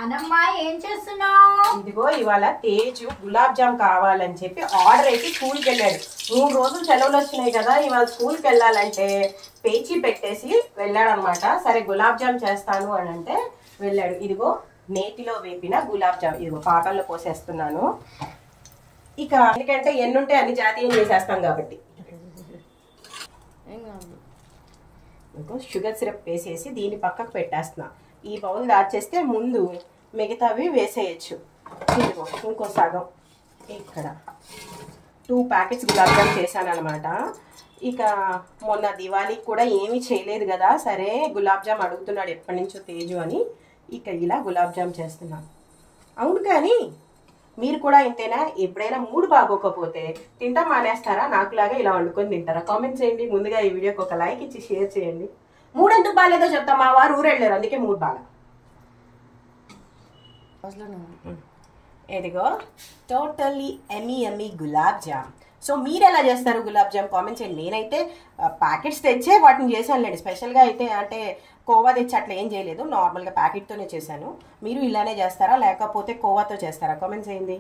అనమ్మా ఏం చేస్తున్నావు? ఇదిగో ఇవాళ తేజు గులాబ్ జామ్ కావాలని చెప్పి ఆర్డర్ అయితే స్కూల్కి వెళ్ళాడు. 3 రోజులు సెలవులు వచ్చినాయి కదా, ఇవాళ స్కూల్కి వెళ్ళాలంటే పేచీ పెట్టేసి వెళ్ళాడు అనమాట. సరే గులాబ్ జామ్ చేస్తాను అని అంటే వెళ్ళాడు. ఇదిగో నేతిలో వేపిన గులాబ్ జామ్, ఇదిగో పాకల్లో పోసేస్తున్నాను. ఇక ఎందుకంటే ఎన్నుంటే అన్ని జాతీయం చేసేస్తాం కాబట్టి షుగర్ సిరప్ వేసేసి దీన్ని పక్కకు పెట్టేస్తున్నా. ఈ బౌల్ దాచేస్తే ముందు మిగతావి వేసేయచ్చు. ఇదిగో ఇంకో సగం ఇక్కడ 2 ప్యాకెట్స్ గులాబ్ జామ్ చేశాను అనమాట. ఇక మొన్న దివాళీకి కూడా ఏమీ చేయలేదు కదా, సరే గులాబ్ జామ్ అడుగుతున్నాడు ఎప్పటి నుంచో తేజు అని ఇక ఇలా గులాబ్ జామ్ చేస్తున్నాను. అవును, కానీ మీరు కూడా ఇంతేనా? ఎప్పుడైనా మూడు బాగోకపోతే తింటా మానేస్తారా? నాకులాగా ఇలా వండుకొని తింటారా? కామెంట్ చేయండి. ముందుగా ఈ వీడియోకి ఒక లైక్ ఇచ్చి షేర్ చేయండి. మూడు ఎందుకు బాగాలేదో చెప్తా. మా వారు ఊరెళ్ళారు, అందుకే మూడు బాగా. ఇదిగో totally Emmy gulab jam. So మీరు ఎలా చేస్తారు గులాబ్ జామ్? కామెంట్ చేయండి. నేనైతే ప్యాకెట్స్ తెచ్చే వాటిని చేశానులేండి. స్పెషల్గా అయితే అంటే కోవా తెచ్చి అట్లా ఏం చేయలేదు, నార్మల్గా ప్యాకెట్తోనే చేశాను. మీరు ఇలానే చేస్తారా లేకపోతే కోవాతో చేస్తారా? కామెంట్ చేయండి.